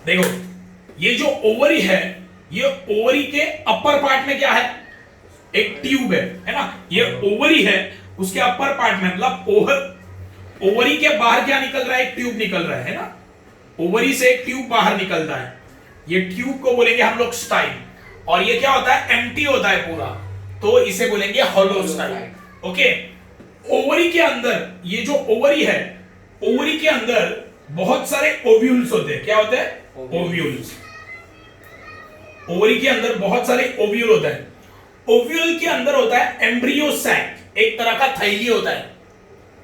देखो ये जो ओवरी है, ये ओवरी के अपर पार्ट में क्या है, एक ट्यूब है ना। ये ओवरी है, उसके अपर पार्ट में मतलब ओवरी के बाहर क्या निकल रहा है, एक ट्यूब निकल रहा है ना। ओवरी से एक ट्यूब बाहर निकलता है, ये ट्यूब को बोलेंगे हम लोग स्टाइल। और ये क्या होता है, एम्प्टी होता है पूरा, तो इसे बोलेंगे हॉलो स्टाइल। ओके, ओवरी के अंदर, ये जो ओवरी है, ओवरी के अंदर बहुत सारे ओव्यूल्स होते हैं। क्या होते हैं, ओव्यूल्स। ओवरी के अंदर बहुत सारे ओव्यूल होता है। ओव्यूल के अंदर होता है एम्ब्रियो सैक, एक तरह का थैली होता है,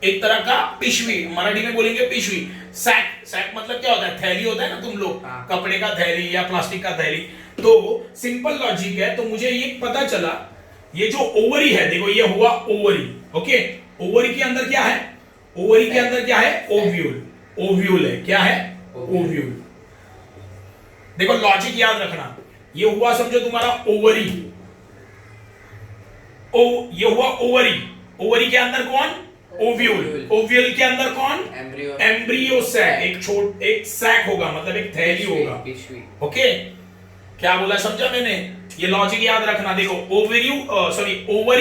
एक तरह का पिशवी, मराठी में बोलेंगे पिशवी। सैक, सैक मतलब क्या होता है, थैली होता है ना, तुम लोग कपड़े का थैली या प्लास्टिक का थैली। तो सिंपल लॉजिक है, तो मुझे ये पता चला, ये जो ओवरी है, देखो ये हुआ ओवरी। ओके, ओवरी के अंदर क्या है, ओवरी के अंदर क्या है, ओव्यूल। ओव्यूल है, क्या है, ओव्यूल। देखो लॉजिक याद रखना, ये हुआ समझो तुम्हारा ओवरी, ये हुआ ओवरी। ओवरी के अंदर कौन, ओव्यूल। ओव्यूल के अंदर कौन, एम्ब्रियो सैक, एक सैक होगा, मतलब एक थैली होगा। ओके, क्या बोला समझा मैंने, ये लॉजिक याद रखना। देखो ओवरी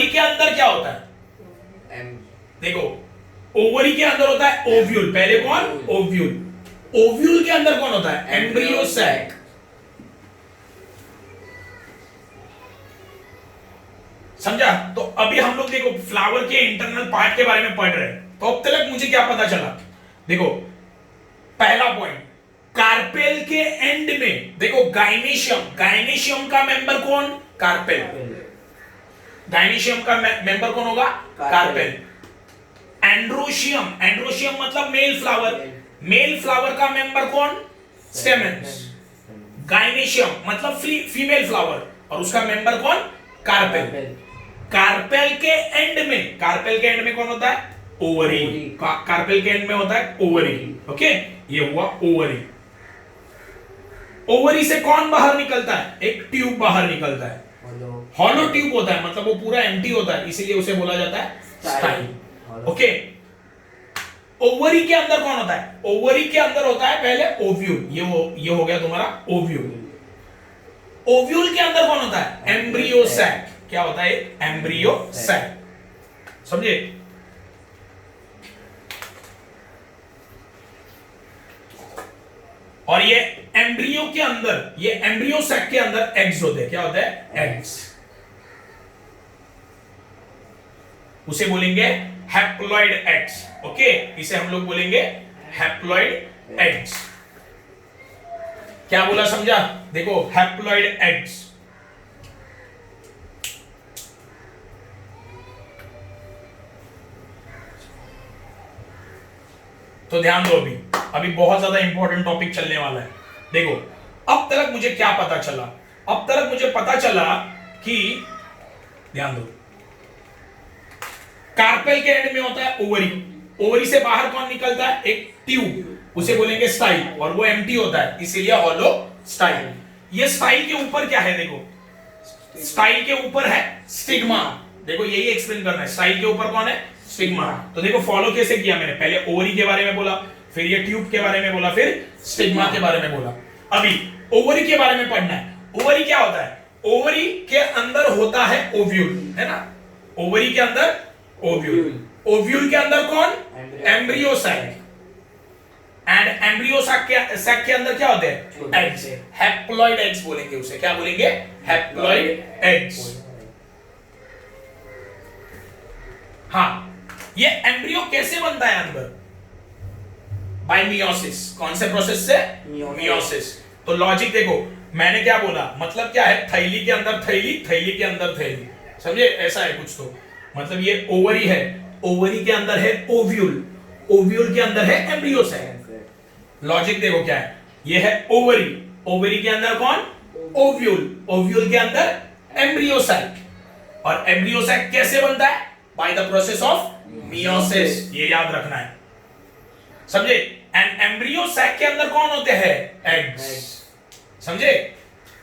के अंदर क्या होता है, देखो ओवरी के अंदर होता है ओव्यूल। पहले कौन, ओव्यूल। ओव्यूल के अंदर कौन होता है, एम्ब्रियो सैक। समझा। तो अभी हम लोग देखो फ्लावर के इंटरनल पार्ट के बारे में पढ़ रहे हैं, तो अब तक मुझे क्या पता चला, देखो पहला पॉइंट, कार्पेल के एंड में देखो गाइनेशियम, गाइनेशियम का मेंबर कौन, कार्पेल। गाइनेशियम का मेंबर कौन होगा, कार्पेल। एंड्रोशियम, एंड्रोशियम मतलब मेल फ्लावर, मेल फ्लावर का मेंबर कौन, स्टेमेंस। गाइनेशियम मतलब फीमेल फ्लावर, और उसका मेंबर कौन, कार्पेल। कार्पेल के एंड में, कार्पेल के एंड में कौन होता है, ओवरी। कार्पेल के एंड में होता है ओवरी। ओके, ये हुआ ओवरी। ओवरी से कौन बाहर निकलता है, एक ट्यूब बाहर निकलता है, हॉलो ट्यूब होता है, मतलब वो पूरा एम्प्टी होता है, इसीलिए उसे बोला जाता है स्टाइल। ओके, ओवरी के अंदर कौन होता है, ओवरी के अंदर होता है पहले ओव्यूल, ये हो गया तुम्हारा ओव्यूल। ओव्यूल के अंदर कौन होता है, एम्ब्रियो सैक। क्या होता है, एम्ब्रियो सैक। समझे। और ये एम्ब्रियो के अंदर, ये एम्ब्रियो सैक के अंदर एग्स होते हैं। क्या होता है, एग्स। उसे बोलेंगे हैप्लॉइड एग्स। ओके, इसे हम लोग बोलेंगे हैप्लॉइड एग्स। क्या बोला समझा, देखो हैप्लॉइड एग्स। तो ध्यान दो, अभी बहुत ज्यादा इंपॉर्टेंट टॉपिक चलने वाला है। देखो अब तक मुझे क्या पता चला, अब तक मुझे पता चला कि, ध्यान दो, कार्पेल के एंड में होता है ओवरी, ओवरी से बाहर कौन निकलता है, एक ट्यूब, उसे बोलेंगे स्टाइल, और वो एम्प्टी होता है, इसीलिए हॉलो स्टाइल। ये स्टाइल के ऊपर क्या है, देखो स्टाइल के ऊपर है स्टिग्मा। देखो यही एक्सप्लेन करना है, स्टाइल के ऊपर कौन है, स्टिग्मा। तो देखो फॉलो कैसे किया मैंने, पहले ओवरी के बारे में बोला, फिर ये ट्यूब के बारे में बोला, फिर स्टिग्मा के बारे में बोला। अभी ओवरी के बारे में पढ़ना है। ओवरी क्या होता है, ओवरी के अंदर होता है ओव्यूल, है ना। ओवरी के अंदर ओव्यूल, ओव्यूल के अंदर कौन, embryo sac. And embryo sac के अंदर क्या होते हैं, एग्स। हैप्लॉइड एग्स बोलेंगे उसे, क्या बोलेंगे, हैप्लॉइड एग्स। हाँ, ये एम्ब्रियो कैसे बनता है अंदर, बाय मियोसिस। कौन से प्रोसेस से, मियोसिस। तो लॉजिक देखो, मैंने क्या बोला, मतलब क्या है, थैली के अंदर थैली, थैली के अंदर थैली, समझे, ऐसा है कुछ। तो मतलब ये ओवरी है, ओवरी के अंदर है ओव्यूल, ओव्यूल के अंदर है एम्ब्रियो सैक। लॉजिक देखो क्या है, ये है ओवरी, ओवरी के अंदर कौन, ओव्यूल, ओव्यूल के अंदर एम्ब्रियो सैक। और एम्ब्रियो सैक कैसे बनता है, by the process of meiosis, ये याद रखना है, समझे। एंड एम्ब्रियो सैक के अंदर कौन होते हैं, एग्स, समझे।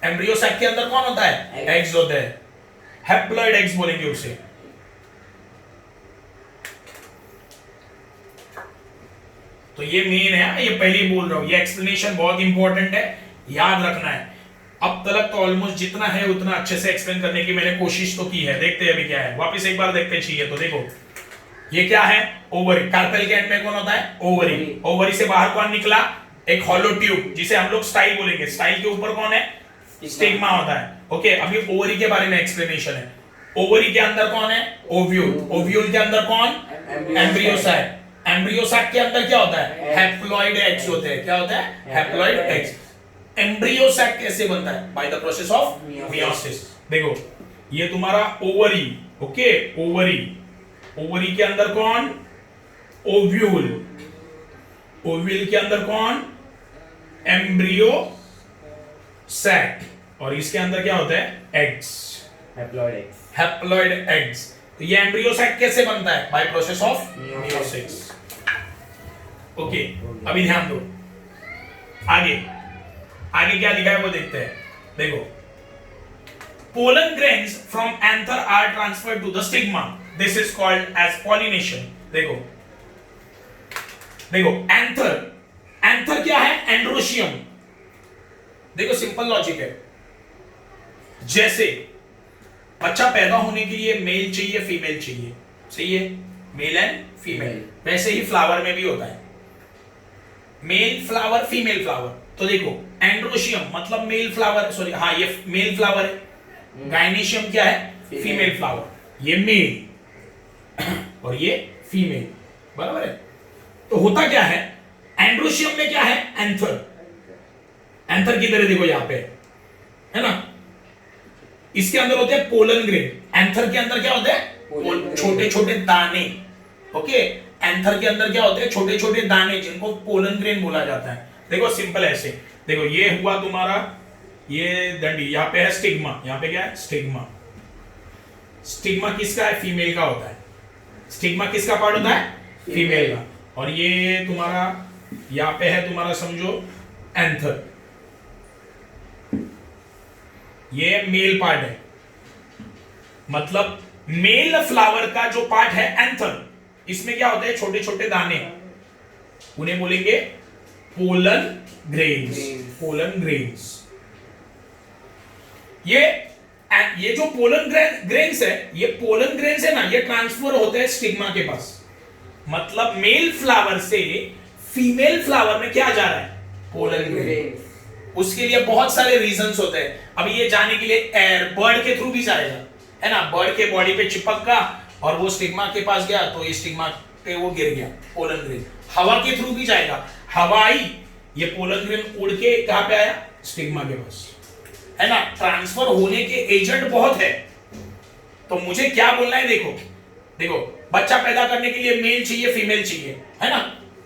एम्ब्रियो सैक के अंदर कौन होता है, एग्स होते हैं, हैप्लॉइड एग्स बोलेंगे उसे। तो ये मेन है, ये पहले ही बोल रहा हूं, ये एक्सप्लेनेशन बहुत इंपॉर्टेंट है, याद रखना है। अब तक तो ऑलमोस्ट जितना है उतना अच्छे से एक्सप्लेन करने की मैंने कोशिश तो की है। देखते हैं अभी क्या है, वापस एक बार देखते चाहिए। तो देखो ये क्या है, ओवरी। कार्पेल के एंड में कौन होता है, ओवरी। ओवरी से बाहर कौन निकला, एक हॉलो ट्यूब जिसे हम लोग स्टाइल बोलेंगे। स्टाइल के ऊपर कौन है, स्टिग्मा होता है। ओके, अभी ओवरी के बारे में एक्सप्लेनेशन है। ओवरी के अंदर कौन है, ओव्यूल। ओव्यूल के अंदर कौन, एम्ब्रियोसाइट। एम्ब्रियोसाइट के अंदर क्या होता है, हैप्लॉइड एग्स होते हैं। क्या होता है, हैप्लॉइड एग्स। एम्ब्रियोसाइट कैसे बनता है, by the process of meiosis. देखो ये तुम्हारा ओवरी, ओके, ओवरी। ओवरी के अंदर कौन, ओव्यूल। ओव्यूल के अंदर कौन, एम्ब्रियोसाइट। और इसके अंदर क्या होता है, eggs, haploid eggs. Haploid eggs. तो ये एम्ब्रियोसाइट कैसे बनता है, by process of meiosis. Okay, अभी ध्यान दो, आगे आगे क्या लिखा है वो देखते हैं। देखो, pollen grains from anther are transferred to the stigma. This is called as pollination. देखो देखो, एंथर, एंथर क्या है, एंड्रोशियम। देखो सिंपल लॉजिक है, जैसे बच्चा पैदा होने के लिए मेल चाहिए, फीमेल चाहिए, सही है, मेल एंड फीमेल। वैसे ही फ्लावर में भी होता है, मेल फ्लावर, फीमेल फ्लावर। तो देखो एंड्रोशियम मतलब मेल फ्लावर, सॉरी हाँ ये मेल फ्लावर है। गाइनेशियम क्या है, फीमेल फ्लावर। ये मेल और ये फीमेल, बराबर है। तो होता क्या है, एंड्रोशियम में क्या है, एंथर। एंथर की तरह देखो यहां पे है ना, इसके अंदर होते हैं पोलन ग्रेन। एंथर के अंदर क्या होते हैं, छोटे छोटे दाने। ओके, एंथर के अंदर क्या होते हैं, छोटे छोटे दाने, जिनको पोलन ग्रेन बोला जाता है। देखो सिंपल ऐसे, देखो ये हुआ तुम्हारा, ये दंडी, यहाँ पे है स्टिग्मा। यहाँ पे क्या है, स्टिग्मा। स्टिग्मा किसका है, फीमेल का होता है। स्टिग्मा किसका पार्ट होता है, फीमेल का। और ये तुम्हारा यहाँ पे है तुम्हारा, समझो एंथर, ये मेल पार्ट है। मतलब मेल फ्लावर का जो पार्ट है एंथर, इसमें क्या होते हैं, छोटे छोटे दाने, उन्हें बोलेंगे पोलन ग्रेन्स। Pollen grains. ये जो पोलन ग्रेन्स है, ये पोलन ग्रेन्स है ना, ये ट्रांसफर होते हैं स्टिग्मा के पास। मतलब मेल फ्लावर से फीमेल फ्लावर में क्या जा रहा है, पोलन ग्रेन। उसके लिए बहुत सारे रीजंस होते हैं। अभी ये जाने के लिए एयर, बर्ड के थ्रू भी जाएगा, है ना, बर्ड के बॉडी पे चिपक गया और वो स्टिग्मा के पास गया, तो ये स्टिग्मा पे वो गिर गया, पोलन ग्रेन। हवा के थ्रू भी जाएगा, हवा आई, ये पोलन ग्रेन उड़ के कहां पे आया, स्टिग्मा के पास, है ना। ट्रांसफर होने के एजेंट बहुत है। तो मुझे क्या बोलना है, देखो देखो, बच्चा पैदा करने के लिए मेल चाहिए, फीमेल चाहिए, है ना,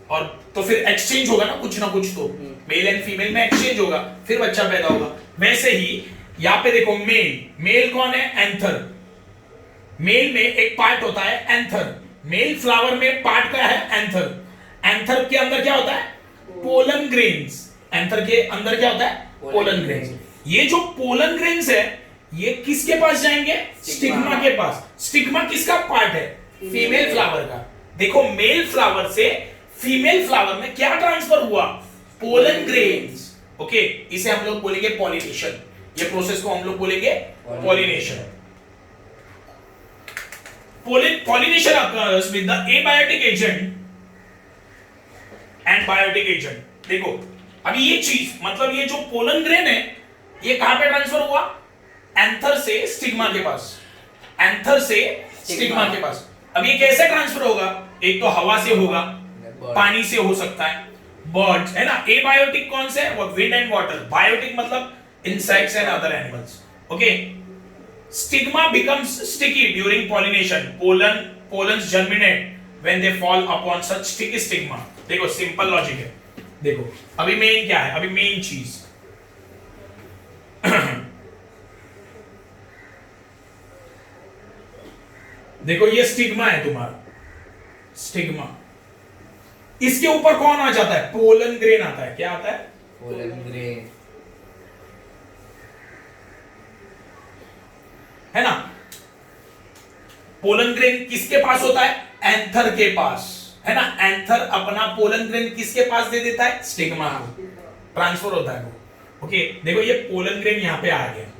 और तो फिर एक्सचेंज होगा ना कुछ तो मेल एंड फीमेल में एक्सचेंज होगा, फिर बच्चा पैदा होगा। वैसे ही यहाँ पे देखो, मेल कौन है, एंथर। मेल में एक पार्ट होता है एंथर, मेल फ्लावर में पार्ट क्या है, एंथर। एंथर के अंदर क्या होता है, पोलन ग्रेन्स। एंथर के अंदर क्या होता है, पोलन ग्रेन्स। ये जो पोलन ग्रेन्स है, ये किसके पास जाएंगे, स्टिग्मा के पास। स्टिग्मा किसका पार्ट है, फीमेल फ्लावर का। देखो मेल फ्लावर से फीमेल फ्लावर में क्या ट्रांसफर हुआ, पोलन ग्रेन्स। ओके, इसे हम लोग बोलेंगे पॉलिनेशन। ये प्रोसेस को हम लोग बोलेंगे pollination. Pollination occurs with the abiotic agent and biotic agent. देखो अभी ये चीज, मतलब ये जो पोलन ग्रेन है, ये कहां पे ट्रांसफर हुआ, एंथर से स्टिग्मा के पास। एंथर से स्टिग्मा के पास। अब ये कैसे ट्रांसफर होगा, एक तो हवा से होगा, पानी से हो सकता है, बर्ड्स, है ना। एबायोटिक कौन से, वो विंड एंड वाटर। बायोटिक मतलब insects and other animals. Okay, stigma becomes sticky during pollination. Pollens germinate when they fall upon such sticky stigma. देखो सिंपल लॉजिक है। देखो अभी मेन क्या है, अभी मेन चीज देखो, ये स्टिग्मा है तुम्हारा, स्टिग्मा। इसके ऊपर कौन आ जाता है, पोलन ग्रेन आता है। क्या आता है, पोलन ग्रेन, है ना। पोलन ग्रेन किसके पास होता है, एंथर के पास, है ना। एंथर अपना पोलन ग्रेन किसके पास दे देता है, स्टिग्मा को, ट्रांसफर होता है वो। ओके देखो ये पोलन ग्रेन यहाँ पे आ गया।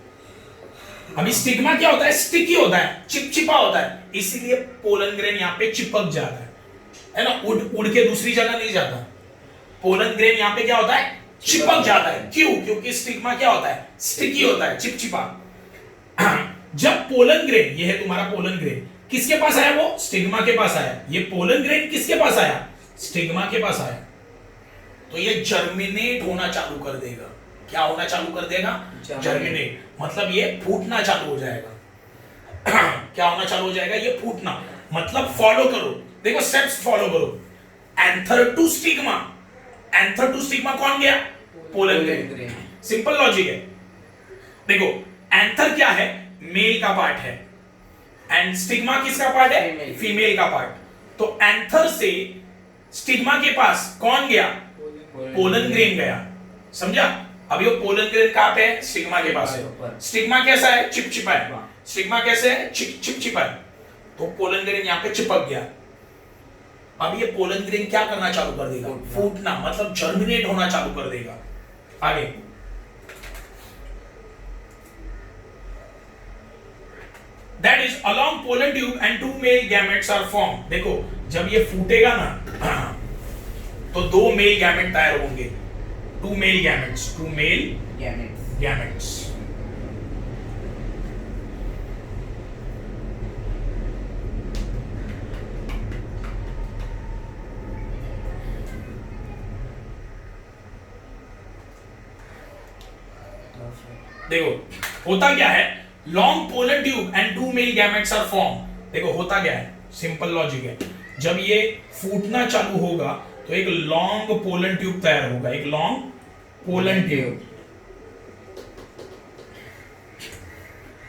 अभी स्टिग्मा क्या होता है, स्टिकी होता है, चिपचिपा होता है, इसीलिए पोलन ग्रेन यहाँ पे चिपक जाता है ना, उड़ के दूसरी जगह नहीं जाता। पोलन ग्रेन यहाँ पे क्या होता है, चिपक जाता है। क्यों? क्योंकि स्टिग्मा क्या होता है, स्टिकी होता है, चिपचिपा। जब पोलन ग्रेन, ये है तुम्हारा पोलन ग्रेन, किसके पास आया, वो स्टिग्मा के पास आया। ये पोलन ग्रेन किसके पास आया, स्टिग्मा के पास आया। तो ये जर्मिनेट होना चालू कर देगा। क्या होना चालू कर देगा, जर्मिनेट, मतलब ये फूटना चालू हो जाएगा। क्या होना चालू हो जाएगा, ये फूटना। मतलब फॉलो करो, देखो स्टेप्स फॉलो करो। Anther to stigma, anther to stigma कौन गया, पोलन ग्रेन। सिंपल लॉजिक है। देखो एंथर क्या है, मेल का पार्ट है, एंड स्टिग्मा किसका पार्ट है, फीमेल का पार्ट। तो एंथर से स्टिग्मा के पास कौन गया, पोलन ग्रेन गया। समझा? अभी वो पोलन ग्रेन कहां पे है, स्टिग्मा के पास है। स्टिग्मा कैसा है, चिपचिपा है। स्टिग्मा कैसे है, चिपचिपा है। तो पोलन ग्रेन यहां पे चिपक गया। अब ये पोलन ग्रेन क्या करना चालू कर देगा, फूटना, मतलब जर्मिनेट होना चालू कर देगा। आगे that is along pollen tube and two male gametes are formed। देखो जब ये फूटेगा ना तो दो मेल गैमेट तैयार होंगे, two male gametes, two male gametes. देखो होता क्या है, long pollen tube and two male gametes are form. देखो होता क्या है, सिंपल लॉजिक है। जब ये फूटना चालू होगा तो एक लॉन्ग पोलन ट्यूब तैयार होगा, एक लॉन्ग पोलन ट्यूब।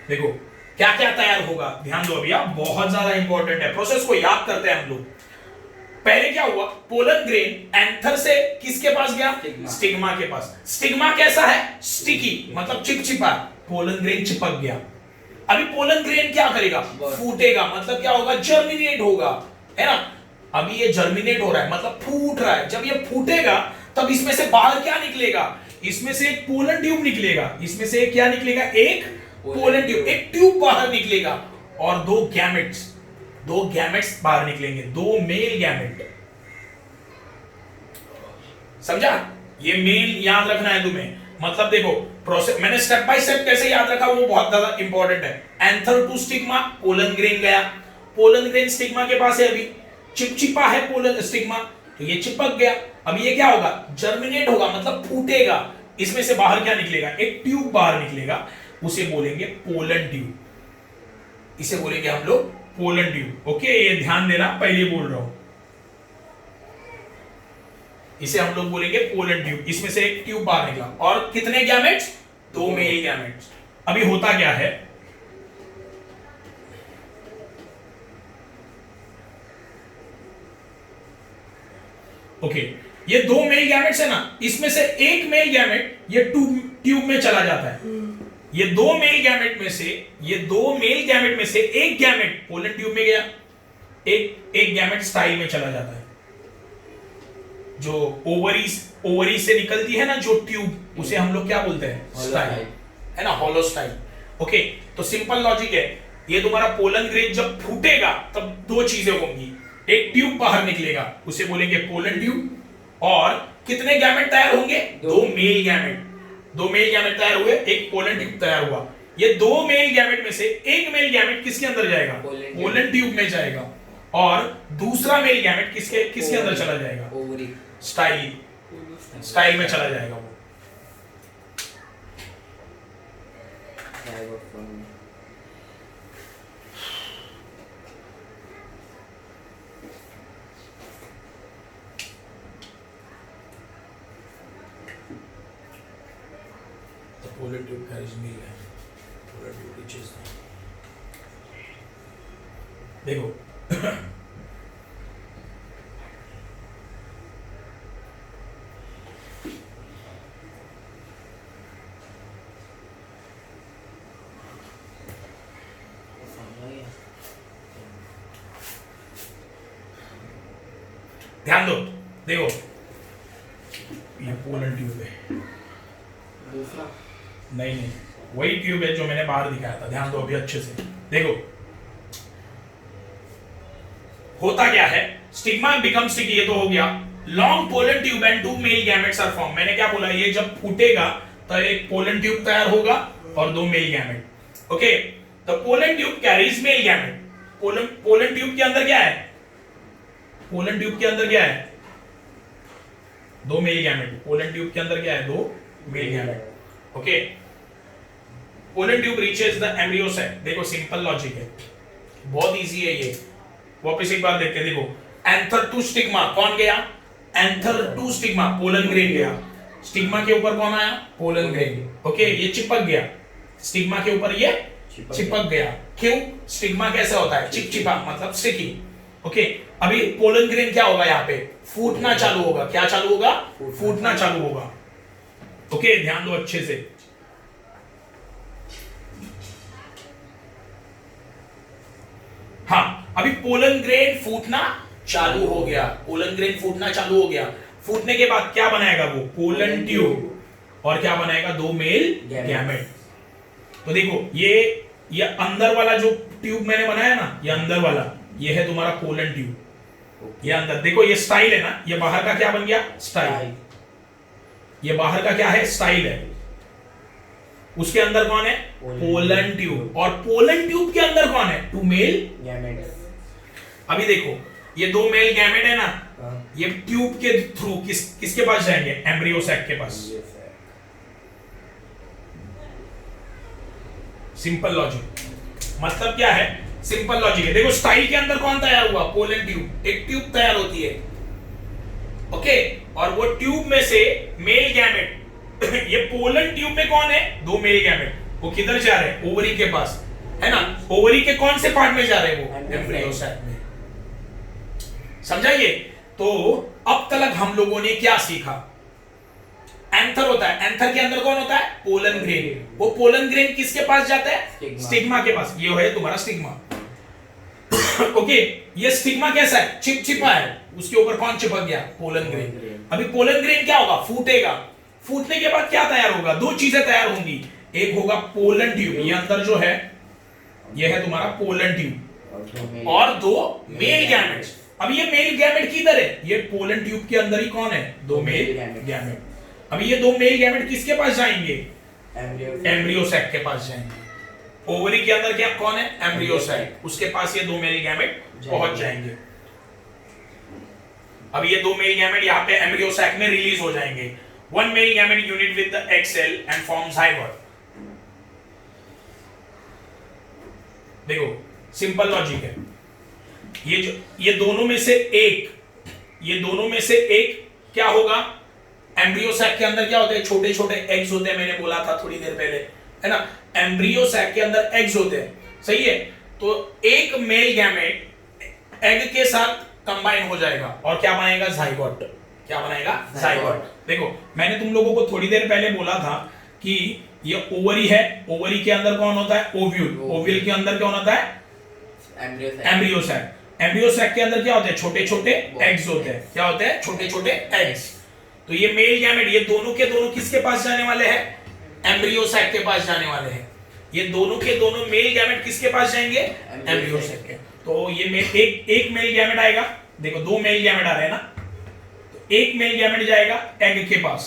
देखो क्या क्या तैयार होगा, ध्यान दो भैया, बहुत ज्यादा इंपॉर्टेंट है। प्रोसेस को याद करते हैं हम लोग। पहले क्या हुआ, पोलन ग्रेन एंथर से किसके पास गया, स्टिग्मा के पास। स्टिग्मा कैसा है, स्टिकी, मतलब चिपचिपा। पोलन ग्रेन चिपक गया। अभी पोलन ग्रेन क्या करेगा, फूटेगा, मतलब क्या होगा, जर्मिनेट होगा, है ना। अभी ये जर्मिनेट हो रहा है, मतलब फूट रहा है। जब ये फूटेगा तब इसमें से बाहर क्या निकलेगा, इसमें से एक पोलन ट्यूब निकलेगा। इसमें से क्या निकलेगा, एक पोलन ट्यूब, एक ट्यूब बाहर निकलेगा, और दो गैमेट्स बाहर निकलेंगे, दो मेल गैमेट। समझा? ये मेल याद रखना है तुम्हें। मतलब देखो प्रोसेस मैंने स्टेप बाय स्टेप कैसे याद रखा, वो बहुत ज्यादा इंपॉर्टेंट है। Anther to stigma, pollen grain गया, पोलन ग्रेन स्टिग्मा के पास है, अभी चिपचिपा है पोलन स्टिग्मा, तो ये चिपक गया। अब ये क्या होगा, जर्मिनेट होगा, मतलब फूटेगा। इसमें से बाहर क्या निकलेगा, एक ट्यूब बाहर निकलेगा, उसे बोलेंगे पोलन ट्यूब। इसे बोलेंगे हम लोग पोलन ट्यूब। ओके, ये ध्यान देना, पहले बोल रहा हूं। इसे हम लोग बोलेंगे पोलन ट्यूब। इसमें से एक ट्यूब बाहर निकला, और कितने गैमेट्स, दो मेल गैमेट्स। अभी होता क्या है, ओके ये दो मेल गैमेट्स है ना, इसमें से एक मेल गैमेट ये ट्यूब में चला जाता है। ये दो मेल गैमेट में से, ये दो मेल गैमेट में से एक गैमेट पोलन ट्यूब में गया, एक गैमेट स्टाइल में चला जाता है। जो ओवरी से निकलती है ना जो ट्यूब, उसे हम लोग क्या बोलते हैं, स्टाइल, है ना, होलो स्टाइल। ओके, तो सिंपल लॉजिक है। ये तुम्हारा पोलन ग्रेन जब फूटेगा तब दो चीजें होंगी, एक ट्यूब बाहर निकलेगा, उसे बोलेंगे पोलन ट्यूब, और कितने गैमेट तैयार होंगे, दो मेल गैमेट। दो मेल गैमेट तैयार हुए, एक पोलन ट्यूब तैयार हुआ। ये दो मेल गैमेट में से एक मेल गैमेट किसके अंदर जाएगा, पोलन ट्यूब में जाएगा, और दूसरा मेल गैमेट किसके अंदर चला जाएगा, स्टाइल में चला जाएगा वो। Polar tube carries meal and polar tube reaches them. देखो ध्यान दो, देखो ये पोलर ट्यूब है, दूसरा नहीं नहीं, वही ट्यूब है जो मैंने बाहर दिखाया था, ध्यान दो अभी अच्छे से देखो। होता क्या है, स्टिग्मा बिकम स्टिकी, ये तो हो गया। Long pollen tube and 2 male gametes are form. मैंने क्या बोला, ये जब फूटेगा तो एक पोलन ट्यूब तैयार होगा और 2 male gamete. Okay, the pollen tube carries male gamete. Pollen tube के अंदर क्या है, पोलन ट्यूब के अंदर क्या है, 2 मेल गैमेट। पोलन ट्यूब के अंदर क्या है, 2 male gamete. Okay, pollen tube reaches the embryo sac. देखो सिंपल लॉजिक है, बहुत इजी है ये। वापस एक बार देखते हैं, देखो एंथर टू स्टिग्मा, कौन गया, anther to stigma, pollen grain गया। स्टिग्मा के ऊपर कौन आया, पोलन ग्रेन। ओके, ये चिपक गया स्टिग्मा के ऊपर, ये चिपक गया। क्यों, स्टिग्मा कैसा होता है, चिपचिपा, मतलब स्टिकी। ओके, अभी पोलन ग्रेन क्या होगा, यहाँ पे फूटना चालू होगा। क्या चालू होगा, फूटना चालू होगा। ओके, ध्यान दो अच्छे से। हाँ, अभी पोलन ग्रेन फूटना चालू हो गया, पोलन ग्रेन फूटना चालू हो गया। फूटने के बाद क्या बनाएगा वो, पोलन ट्यूब, और क्या बनाएगा, 2 मेल गैमेट। तो देखो ये अंदर वाला जो ट्यूब मैंने बनाया ना, ये अंदर वाला, ये है तुम्हारा पोलन ट्यूब। ये अंदर देखो, ये स्टाइल है ना, ये बाहर का क्या बन गया, स्टाइल। ये बाहर का क्या है, स्टाइल है। उसके अंदर कौन है, पोलन ट्यूब, और पोलन ट्यूब के अंदर कौन है, 2 मेल गैमेट। अभी देखो ये 2 मेल गैमेट है ना, ये ट्यूब के थ्रू किसके पास जाएंगे, एम्ब्रियो सैक के पास। सिंपल लॉजिक, मतलब क्या है, सिंपल लॉजिक है। देखो स्टाइल के अंदर कौन तैयार हुआ, पोलन ट्यूब। एक ट्यूब तैयार होती है, ओके, और वो ट्यूब में से मेल गैमेट ये पोलन ट्यूब में कौन है, 2 मेल गैमेट। वो किधर जा रहे हैं, ओवरी के पास, है ना। ओवरी के कौन से पार्ट में जा रहे हैं, वो एम्ब्रियो सैक में। समझाइए। तो अब तक हम लोगों ने क्या सीखा, एंथर होता है, एंथर के अंदर कौन होता है, पोलन ग्रेन। वो पोलन ग्रेन किसके पास जाता है, स्टिग्मा के पास। ये है तुम्हारा स्टिग्मा। ओके, ये स्टिग्मा कैसा है, चिपचिपा है, उसके ऊपर कौन चिपक गया, पोलन ग्रेन। अभी पोलन ग्रेन क्या होगा, फूटेगा। फूटने के बाद क्या तैयार होगा, 2 चीजें तैयार होंगी। एक होगा पोलन ट्यूब, ये अंदर जो है ये है तुम्हारा पोलन ट्यूब, और 2 मेल गैमेट्स। अब ये मेल गैमेट किधर है, ये पोलन ट्यूब के अंदर ही कौन है, 2 मेल गैमेट। अभी ये 2 मेल गैमेट किसके पास जाएंगे, एम्ब्रियो सैक के पास जाएंगे। ओवरी के अंदर क्या कौन है, एम्ब्रियो सैक, उसके पास ये 2 मेल गैमेट पहुंच जाएंगे। अब ये 2 मेल गैमेट यहाँ पे एम्ब्रियो सैक में रिलीज हो जाएंगे। 1 male gamete unit with the egg cell and forms zygote। देखो सिंपल लॉजिक है, ये दोनों में से एक क्या होगा, एम्ब्रियो सैक के अंदर क्या होते हैं, छोटे छोटे एग्स होते हैं। मैंने बोला था थोड़ी देर पहले, है ना, एम्ब्रियो सैक के अंदर एग्स होते हैं, सही है। तो एक मेल गैमेट एग के साथ कंबाइन हो जाएगा और क्या बनाएगा, जाइगोट। क्या बनाएगा, जाइगोट। देखो मैंने तुम लोगों को थोड़ी देर पहले बोला था कि ये ओवरी है, ओवरी के अंदर कौन होता है, ओव्यूल। ओव्यूल के अंदर कौन होता है, एम्ब्रियो सैक। एम्ब्रियो सैक के अंदर क्या होते हैं, छोटे छोटे एग्स होते हैं। क्या होते हैं, छोटे छोटे एग्स। तो ये मेल गैमेट, ये दोनों के दोनों किसके पास जाने वाले हैं, एम्ब्रियो सैक के पास जाने वाले हैं। ये दोनों के दोनों मेल गैमेट किसके पास जाएंगे, एम्ब्रियो सैक के। तो ये एक मेल गैमेट आएगा। देखो 2 मेल गैमेट आ रहे हैं ना, एक मेल गैमेट जाएगा एग के पास,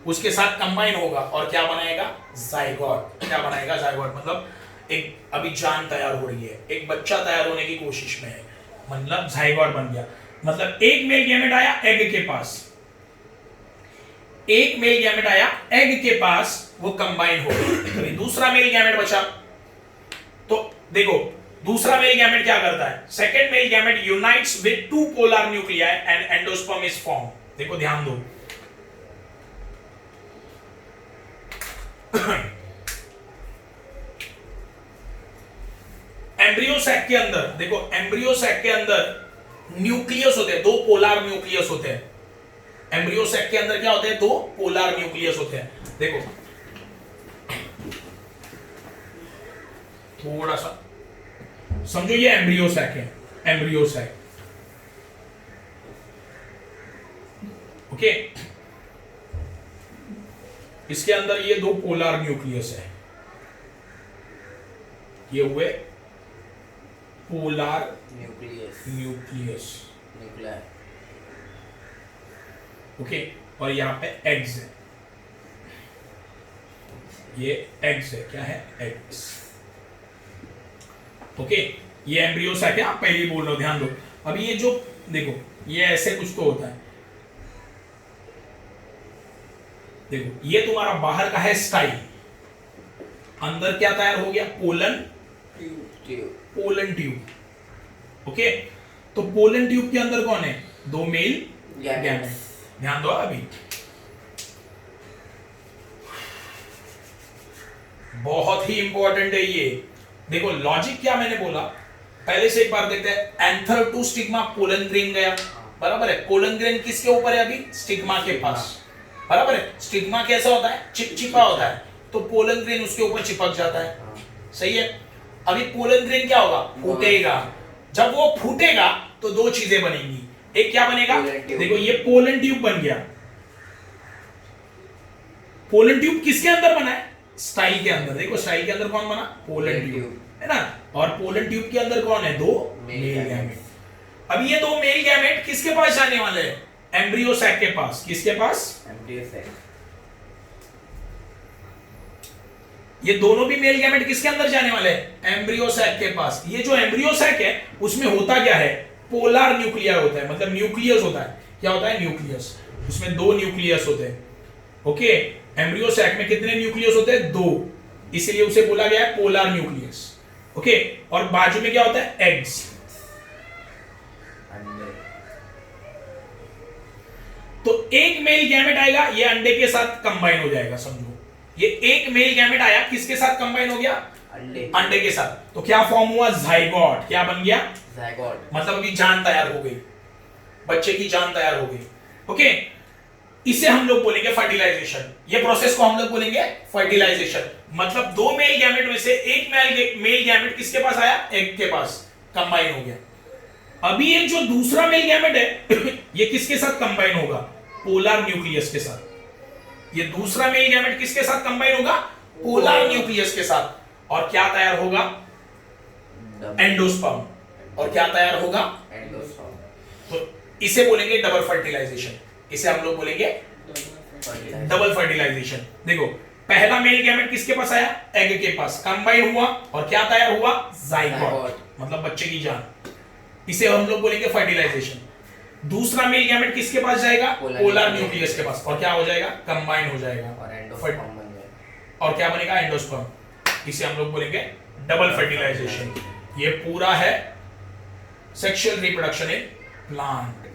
उसके साथ कंबाइन होगा और क्या बनाएगा, जाइगोट। क्या बनाएगा, जाइगोट। मतलब एक अभी जान तैयार हो रही है, एक बच्चा तैयार होने की कोशिश में है, मतलब जाइगोट बन गया। मतलब एक मेल गैमेट आया एग के पास, एक मेल गैमेट आया एग के पास, वो कंबाइन हो गया। तो दूसरा मेल गैमेट बचा। तो देखो दूसरा मेल गैमेट क्या करता है, second male gamete unites with 2 polar nuclei and endosperm is form. देखो ध्यान दो, एम्ब्रियो सैक के अंदर, देखो एम्ब्रियो सैक के अंदर न्यूक्लियस होते हैं, 2 पोलर न्यूक्लियस होते हैं। एम्ब्रियो सैक के अंदर क्या होते हैं, 2 पोलर न्यूक्लियस होते हैं। देखो थोड़ा सा समझो, ये एम्ब्रियो सैक है, एम्ब्रियो सैक, ओके। इसके अंदर ये दो पोलर न्यूक्लियस है, ये हुए पोलर न्यूक्लियस, ओके। और यहाँ पे एग्स है, ये एग्स है, क्या है, एग्स, ओके। ये एम्ब्रियो सैक है, आप पहले ही बोल रहे हो, ध्यान दो। अभी ये जो देखो, ये ऐसे कुछ तो होता है, देखो ये तुम्हारा बाहर का है स्टाइल, अंदर क्या तैयार हो गया, पोलन ट्यूब, ओके। तो पोलन ट्यूब के अंदर कौन है, दो मेल गैमेट, ध्यान दो अभी, बहुत ही इंपॉर्टेंट है ये। देखो लॉजिक क्या मैंने बोला, पहले से एक बार देखते हैं। Anther to stigma pollen grain गया, बराबर है। पोलन ग्रेन किसके ऊपर है अभी, स्टिग्मा के पास, बराबर है। स्टिग्मा कैसा होता है, चिपचिपा होता है, तो पोलन ग्रेन उसके ऊपर चिपक जाता है, सही है। अभी पोलन ग्रेन क्या होगा, फूटेगा। जब वो फूटेगा तो दो चीजें बनेंगी, एक क्या बनेगा, देखो ये पोलन ट्यूब बन गया। पोलन ट्यूब किसके अंदर बना है, स्टाइल के अंदर। देखो स्टाइल के अंदर कौन बना, पोलन ट्यूब, है ना। और पोलन ट्यूब के अंदर कौन है, दो मेल गैमेट। अब ये दो मेल गैमेट किसके पास जाने वाले हैं, एम्ब्रियो सैक के पास। किसके पास, एम्ब्रियो सैक। ये दोनों भी मेल गैमेट किसके अंदर जाने वाले हैं, एम्ब्रियो सैक के पास। ये जो एम्ब्रियो सैक है उसमें होता क्या है, पोलर न्यूक्लियर होता है, मतलब न्यूक्लियस होता है। क्या होता है, न्यूक्लियस। उसमें दो न्यूक्लियस होते हैं, ओके। एम्ब्रियो सैक में कितने न्यूक्लियस होते हैं, दो, इसीलिए उसे बोला गया है पोलर न्यूक्लियस, ओके। और बाजू में क्या होता है, एग्स। तो एक मेल गैमेट आएगा, ये अंडे के साथ कंबाइन हो जाएगा, समझो। ये एक मेल गैमेट आया, किसके साथ कंबाइन हो गया, अंडे के साथ। तो क्या फॉर्म हुआ, जाइगोट। क्या बन गया, जाइगोट। मतलब अभी जान तैयार हो गई, बच्चे की जान तैयार हो गई, ओके। इसे हम लोग बोलेंगे फर्टिलाइजेशन। ये प्रोसेस को हम लोग बोलेंगे फर्टिलाइजेशन। मतलब दो मेल गैमेट में से एक मेल गैमेट किसके पास आया, एग के पास, कंबाइन हो गया। अभी ये जो दूसरा मेल गैमेट है ये किसके साथ कंबाइन होगा, पोलर न्यूक्लियस के साथ। ये दूसरा मेल गैमेट किसके साथ कंबाइन होगा, पोलर न्यूक्लियस के साथ। और क्या तैयार होगा, एंडोस्पर्म। और क्या तैयार होगा, एंडोस्पर्म। तो इसे बोलेंगे डबल फर्टिलाइजेशन। इसे हम लोग बोलेंगे डबल फर्टिलाइजेशन। देखो पहला मेल गैमेट किसके पास आया, एग के पास, कंबाइन हुआ और क्या तैयार हुआ, जाइगोट, मतलब बच्चे की जान। इसे हम लोग बोलेंगे फर्टिलाइजेशन। दूसरा मेल गैमेट किसके पास जाएगा, पोलर न्यूक्लियस के पास, और क्या हो जाएगा, कंबाइन हो जाएगा, और क्या बनेगा, एंडोस्पर्म। इसे हम लोग बोलेंगे डबल फर्टिलाइजेशन। ये पूरा है सेक्सुअल रिप्रोडक्शन इन प्लांट।